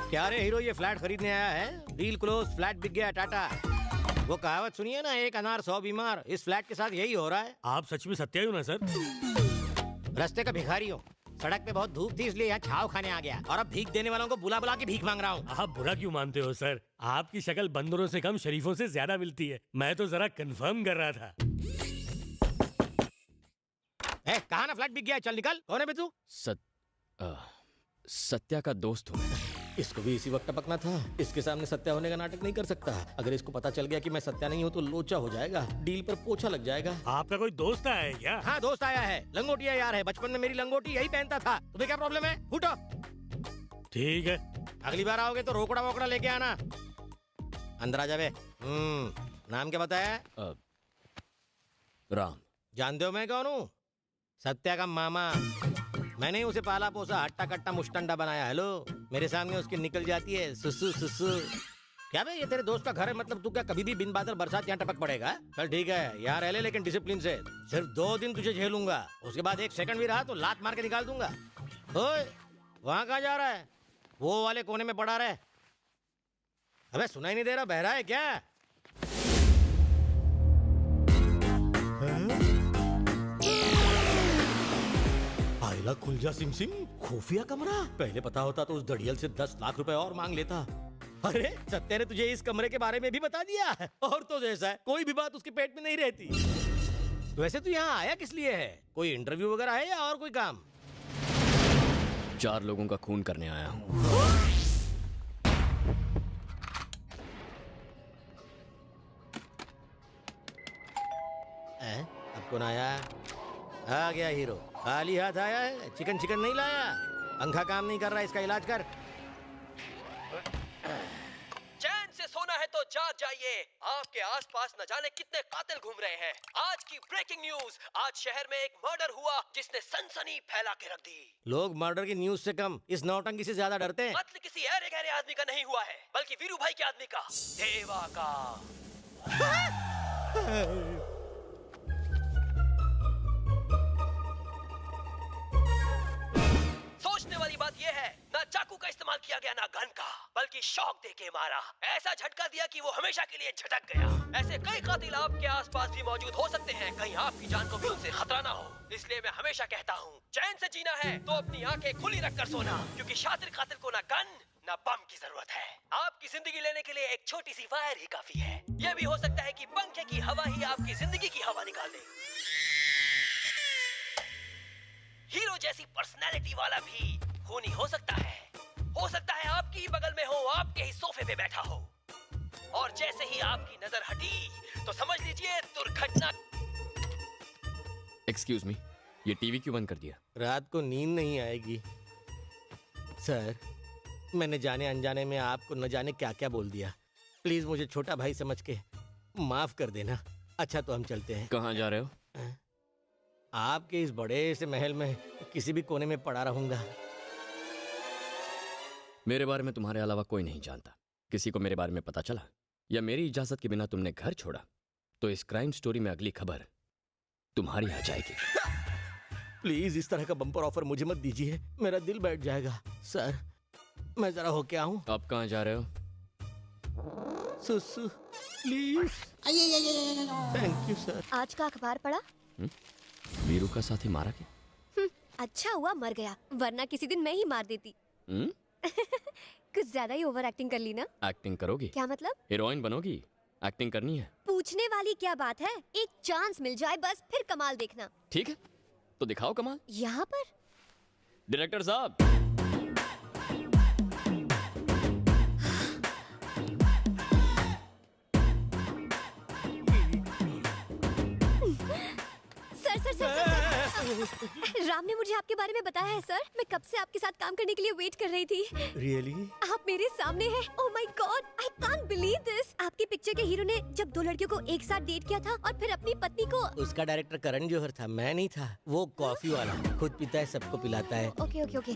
क्या रे हीरो, ये फ्लैट खरीदने आया है? डील क्लोज, फ्लैट बिक गया, टाटा। वो कहावत सुनिए ना, एक अनार 100 बीमार। इस फ्लैट के साथ यही हो रहा है। आप सच में सत्या हो ना सर? रास्ते का भिखारी हूँ। सड़क पे बहुत धूप थी इसलिए यहाँ छाव खाने आ गया, और अब भीख देने वालों को बुला बुला के भीख मांग रहा हूँ। आप बुरा क्यों मानते हो सर? आपकी शक्ल बंदरों से कम शरीफों से ज्यादा मिलती है। मैं तो जरा कंफर्म कर रहा था। कहाँ ना फ्लैट बिक गया, चल निकल। कौन है बे तू? सत्या का दोस्त हूँ मैं। इसको भी इसी वक्त टपकना था। इसके सामने सत्या होने का नाटक नहीं कर सकता। अगर इसको पता चल गया कि मैं सत्या नहीं हूँ तो लोचा हो जाएगा, डील पर पोछा लग जाएगा। आपका कोई दोस्त आया है क्या? हाँ, दोस्त आया है। लंगोटिया यार है, बचपन में मेरी लंगोटी यही पहनता था। तुम्हें क्या प्रॉब्लम है? फूटो। ठीक है, अगली बार आओगे तो रोकड़ा वोकड़ा लेके आना। अंदर आ जावे। नाम क्या बताया? राम। जानते हो मैं कौन हूँ? सत्या का मामा। मैंने उसे पाला पोसा, हट्टा कट्टा मुस्टंडा बनाया। हेलो, मेरे सामने उसकी निकल जाती है सुसु सुसु। क्या बे, ये तेरे दोस्त का घर है? मतलब तू क्या कभी भी बिन बादल बरसात यहाँ टपक पड़ेगा? चल ठीक है, यहाँ रह ले लेकिन डिसिप्लिन से। सिर्फ 2 दिन तुझे झेलूंगा, उसके बाद 1 सेकंड भी रहा तो लात मार के निकाल दूंगा। ओए, वहाँ कहाँ जा रहा है? वो वाले कोने में पड़ा रहे। अबे सुनाई नहीं दे रहा, बहरा है क्या? आइला खुल जा सिम सिम, खुफिया कमरा। पहले पता होता तो उस दड़ियल से 10 लाख रुपए और मांग लेता। अरे सत्या ने तुझे इस कमरे के बारे में भी बता दिया है। और तो जैसा है, कोई भी बात उसके पेट में नहीं रहती। वैसे तू यहाँ आया किस लिए है? कोई इंटरव्यू वगैरह है या और कोई काम? 4 लोगों का खून करने आया हूँ। अब कौन आया? आ गया हीरो। खाली हाथ आया है? चिकन चिकन नहीं लाया? पंखा काम नहीं कर रहा, इसका इलाज कर। चैन से सोना है तो जाग जाइए। आपके आसपास न जाने कितने कातिल घूम रहे हैं। आज की ब्रेकिंग न्यूज, आज शहर में एक मर्डर हुआ जिसने सनसनी फैला के रख दी। लोग मर्डर की न्यूज से कम इस नौटंकी से ज्यादा डरते हैं। कत्ल किसी अरे गहरे आदमी का नहीं हुआ है, बल्कि वीरू भाई के आदमी का, देवा का। सोचने वाली बात यह है, ना चाकू का इस्तेमाल किया गया ना गन का, बल्कि शॉक देके मारा। ऐसा झटका दिया कि वो हमेशा के लिए झटक गया। ऐसे कई कातिल आपके आसपास भी मौजूद हो सकते हैं, कहीं आपकी जान को भी उनसे खतरा ना हो। इसलिए मैं हमेशा कहता हूँ, चैन से जीना है तो अपनी आंखें खुली रखकर सोना, क्योंकि शातिर कातिल को ना गन ना बम की जरूरत है। आपकी जिंदगी लेने के लिए एक छोटी सी वायर ही काफी है। यह भी हो सकता है कि पंखे की हवा ही आपकी जिंदगी की हवा निकाल दे। हीरो जैसी पर्सनालिटी वाला भी खूनी हो सकता है। हो सकता है आपकी ही बगल में हो, आपके ही सोफे पे बैठा हो, और जैसे ही आपकी नजर हटी तो समझ लीजिए दुर्घटना। एक्सक्यूज मी, ये टीवी क्यों बंद कर दिया? रात को नींद नहीं आएगी। सर, मैंने जाने अनजाने में आपको न जाने क्या क्या बोल दिया। प्लीज मुझे छोटा भाई समझ के माफ कर देना। अच्छा तो हम चलते हैं। कहाँ जा रहे हो? आपके इस बड़े से महल में किसी भी कोने में पड़ा रहूंगा। मेरे बारे में तुम्हारे अलावा कोई नहीं जानता। किसी को मेरे बारे में पता चला या मेरी इजाजत के बिना तुमने घर छोड़ा तो इस क्राइम स्टोरी में अगली खबर तुम्हारी आ जाएगी। प्लीज इस तरह का बम्पर ऑफर मुझे मत दीजिए, मेरा दिल बैठ जाएगा। सर, मैं जरा होके आऊं। अब कहाँ जा रहे हो? सुसु प्लीज। Thank you sir. आज का अखबार पढ़ा? वीरू का साथी मारा क्या? अच्छा हुआ मर गया, वरना किसी दिन मैं ही मार देती। कुछ ज्यादा ही ओवर एक्टिंग कर ली ना? एक्टिंग करोगी? क्या मतलब? हीरोइन बनोगी? एक्टिंग करनी है? पूछने वाली क्या बात है, एक चांस मिल जाए बस, फिर कमाल देखना। ठीक है, तो दिखाओ कमाल। यहाँ पर डायरेक्टर साहब। Sir sir sir, sir, sir. Ram ने मुझे आपके बारे में बताया है सर। मैं कब से आपके साथ काम करने के लिए वेट कर रही थी। रियली? आप मेरे सामने हैं। Oh my God, I can't believe this. आपकी पिक्चर के हीरो ने जब 2 लड़कियों को एक साथ डेट किया था और फिर अपनी पत्नी को। उसका डायरेक्टर करण जौहर था, मैं नहीं था। वो कॉफी वाला खुद पीता है, सबको पिलाता है। Okay okay okay.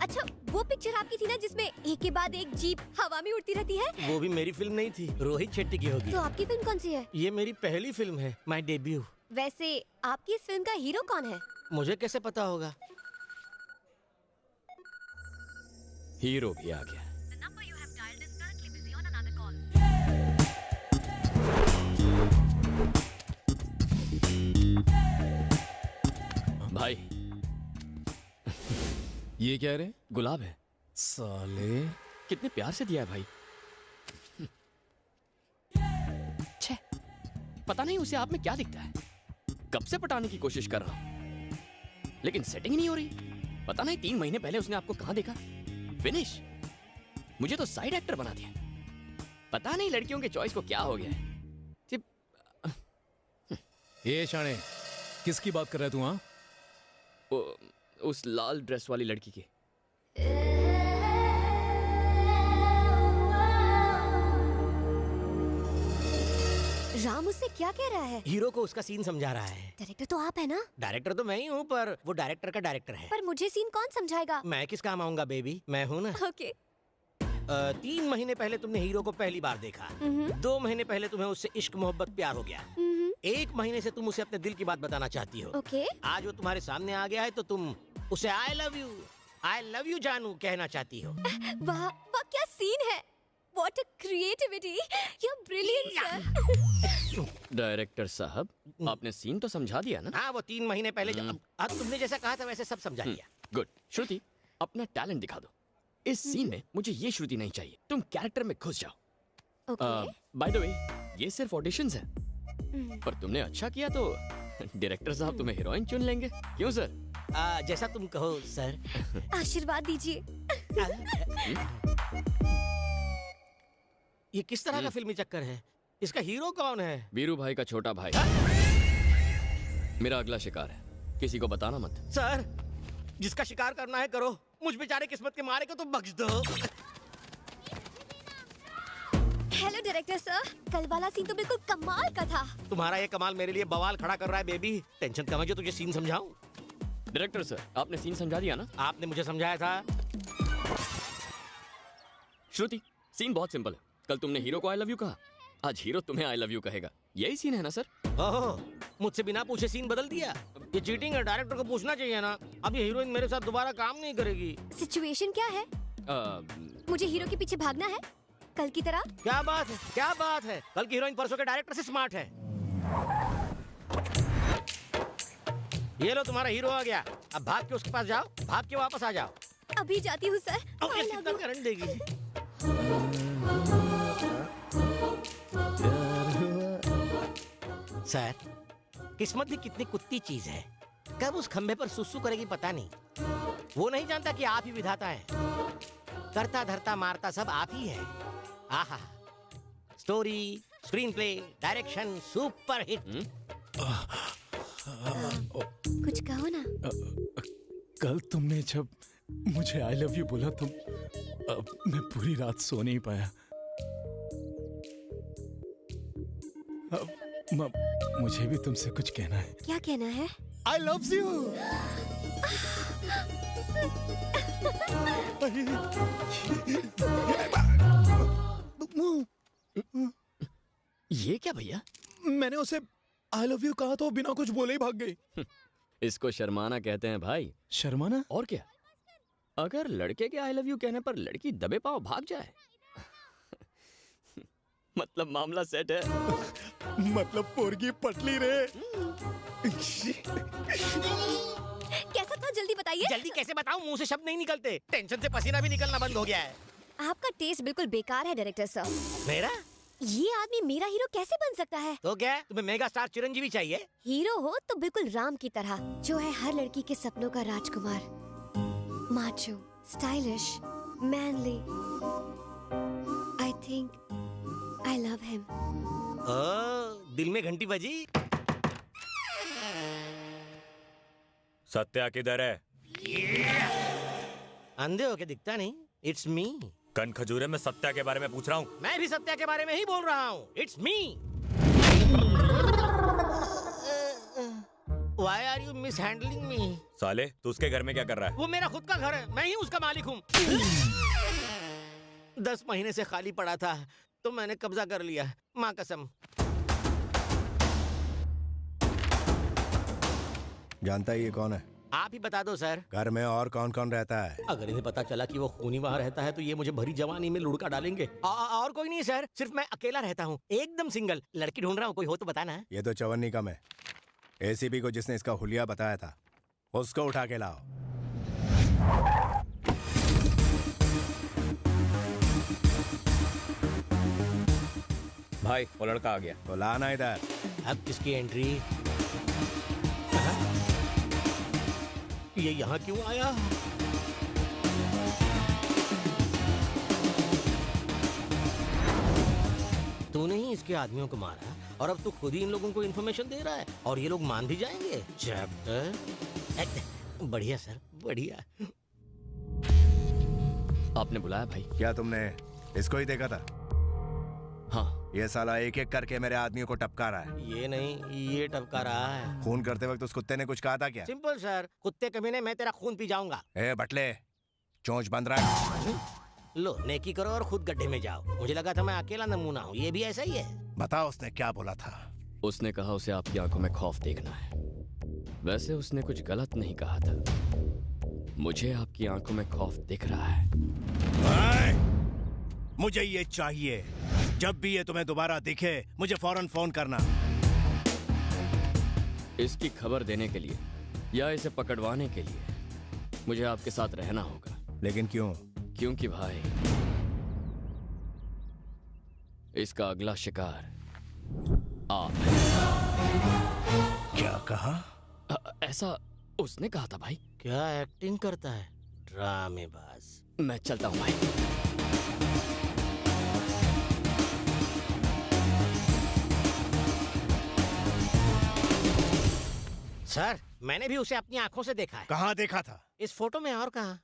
अच्छा, वो पिक्चर आपकी थी ना जिसमें एक के बाद एक जीप हवा में उड़ती रहती है? वो भी मेरी फिल्म नहीं थी, रोहित शेट्टी की होगी। तो आपकी फिल्म कौन सी है? ये मेरी पहली फिल्म है, माय डेब्यू। वैसे आपकी इस फिल्म का हीरो कौन है? मुझे कैसे पता होगा? हीरो भी आ गया। ये क्या रे? गुलाब है। साले कितने प्यार से दिया है भाई। छे, पता नहीं उसे आप में क्या दिखता है। कब से पटाने की कोशिश कर रहा हूं, लेकिन सेटिंग नहीं हो रही। पता नहीं 3 महीने पहले उसने आपको कहां देखा। फिनिश। मुझे तो साइड एक्टर बना दिया। पता नहीं लड़कियों के चॉइस को क्या हो गया है। ये शाणे, किसकी बात कर रहा है तू? हाँ, उस लाल ड्रेस वाली लड़की की। राम उससे क्या कह रहा है? हीरो को उसका सीन समझा रहा है। डायरेक्टर तो आप है ना? डायरेक्टर तो मैं ही हूँ, पर वो डायरेक्टर का डायरेक्टर है। पर मुझे सीन कौन समझाएगा? मैं किस काम आऊंगा बेबी, मैं हूँ ना। ओके। 3 महीने पहले तुमने हीरो को पहली बार देखा। 2 महीने पहले तुम्हें उससे इश्क मोहब्बत प्यार हो गया। 1 महीने से तुम उसे अपने दिल की बात बताना चाहती हो। ओके। आज वो तुम्हारे सामने आ गया है तो तुम उसे आई लव यू जानू कहना चाहती हो। वाह वाह, क्या सीन है! What a creativity! You're brilliant, sir. Director साहब, आपने सीन तो समझा दिया ना? हाँ, वो 3 महीने पहले अब तुमने जैसा कहा था वैसे सब समझा दिया। गुड। श्रुति, अपना टैलेंट दिखा दो। इस सीन में मुझे ये श्रुति नहीं चाहिए। तुम कैरेक्टर में घुस जाओ। Okay. बाय द वे, ये सिर्फ ऑडिशंस है, पर तुमने अच्छा किया तो डायरेक्टर साहब तुम्हें हीरोइन चुन लेंगे। क्यों सर? जैसा तुम कहो सर। आशीर्वाद दीजिए। ये किस तरह का फिल्मी चक्कर है? इसका हीरो कौन है? वीरू भाई का छोटा भाई। मेरा अगला शिकार है, किसी को बताना मत। सर, जिसका शिकार करना है करो, मुझ बेचारे किस्मत के मारे को तो बख्श दो। हेलो डायरेक्टर सर, कल वाला सीन तो बिल्कुल कमाल का था। तुम्हारा ये कमाल मेरे लिए बवाल खड़ा कर रहा है बेबी। टेंशन कम है जो तुझे सीन समझाऊं। डायरेक्टर सर, आपने सीन समझा दिया ना? आपने मुझे समझाया था। श्रुति, सीन बहुत सिंपल है। कल तुमने हीरो को आई लव यू कहा, आज हीरो तुम्हें आई लव यू कहेगा। यही सीन है ना सर? ओह, मुझसे बिना पूछे सीन बदल दिया। ये चीटिंग है, डायरेक्टर को पूछना चाहिए ना। अब ये हीरोइन मेरे साथ दोबारा काम नहीं करेगी। सिचुएशन क्या है? मुझे हीरो के पीछे भागना है कल की तरह? क्या बात है, क्या बात है। कल की हीरोइन परसों के डायरेक्टर से स्मार्ट है। ये लो, तुम्हारा हीरो आ गया। अब भाग के उसके पास जाओ, भाग के वापस आ जाओ। अभी जाती हूँ सर। अब ये कितना करंट देगी? सर, किस्मत भी कितनी कुत्ती चीज है। कब उस खंबे पर सुसु करेगी पता नहीं। वो नहीं जानता कि आप ही विधाता है। करता धरता मारता सब आप ही है। आहा, story, screen play, direction super hit. कुछ कहो ना। कल तुमने जब मुझे आई लव यू बोला तो मैं पूरी रात सो नहीं पाया। मुझे भी तुमसे कुछ कहना है। क्या कहना है? I love you. ये क्या भैया? मैंने उसे आई लव यू कहा तो बिना कुछ बोले ही भाग गई। इसको शर्माना कहते हैं भाई। शर्माना? और क्या? अगर लड़के के आई लव यू कहने पर लड़की दबे पांव भाग जाए मतलब मामला सेट है। मतलब पोरगी पटली रे। कैसा था, जल्दी बताइए। जल्दी कैसे बताऊं, मुंह से शब्द नहीं निकलते। टेंशन से पसीना भी निकलना बंद हो गया है। आपका टेस्ट बिल्कुल बेकार है डायरेक्टर साहब। मेरा? ये आदमी मेरा हीरो कैसे बन सकता है? तो क्या तुम्हें मेगा स्टार चिरंजीवी चाहिए? हीरो हो तो बिल्कुल राम की तरह, जो है हर लड़की के सपनों का राजकुमार। Macho, stylish, manly. I think I love him. Oh, दिल में घंटी बजी। सत्या किधर है? अंधे हो के दिखता नहीं? It's me. कन खजूरे में सत्या के बारे में पूछ रहा हूँ। मैं भी सत्या के बारे में ही बोल रहा हूँ। It's me. Why are you mishandling me? साले, तू उसके घर में क्या कर रहा है? वो मेरा खुद का घर है, मैं ही उसका मालिक हूँ। 10 महीने से खाली पड़ा था तो मैंने कब्जा कर लिया, माँ कसम। जानता है ये कौन है? आप ही बता दो सर। घर में और कौन कौन रहता है? अगर इन्हें पता चला कि वो खूनी वहाँ रहता है तो ये मुझे भरी जवानी में लुढ़का डालेंगे। और कोई नहीं सर, सिर्फ मैं अकेला रहता हूँ, एकदम सिंगल। लड़की ढूंढ रहा हूँ, कोई हो तो बताना। ये तो चवन्नी कम है। एसीपी को जिसने इसका हुलिया बताया था उसको उठा के लाओ। भाई वो लड़का आ गया। तो लाना इधर। अब किसकी एंट्री? ये यहाँ क्यों आया? तूने ही इसके आदमियों को मारा और अब तू खुद ही इन लोगों को इन्फॉर्मेशन दे रहा है और ये लोग मान भी जाएंगे। चैप्टर बढ़िया सर, बढ़िया। आपने बुलाया भाई? क्या तुमने इसको ही देखा था? हाँ। ये साला एक एक करके मेरे आदमियों को टपका रहा है। ये नहीं, ये टपका रहा है। खून करते वक्त उस कुत्ते ने कुछ कहा था क्या? सिंपल सर, कुत्ते कमीने मैं तेरा खून पी जाऊंगा। ए बटले, चोंच बंद रहा है। लो नेकी करो और खुद गड्ढे में जाओ। मुझे लगा था मैं अकेला नमूना हूँ, ये भी ऐसा ही है। बताओ उसने क्या बोला था? उसने कहा उसे आपकी आंखों में खौफ देखना है। वैसे उसने कुछ गलत नहीं कहा था। मुझे आपकी आंखों में खौफ दिख रहा है। मुझे ये चाहिए। जब भी ये तुम्हें दोबारा दिखे मुझे फौरन फोन करना। इसकी खबर देने के लिए या इसे पकड़वाने के लिए मुझे आपके साथ रहना होगा। लेकिन क्यों? क्योंकि भाई इसका अगला शिकार आप हैं। क्या कहा? ऐसा उसने कहा था भाई। क्या एक्टिंग करता है ड्रामेबाज। मैं चलता हूँ भाई। सर मैंने भी उसे अपनी आंखों से देखा है। कहाँ देखा था? इस फोटो में और कहाँ?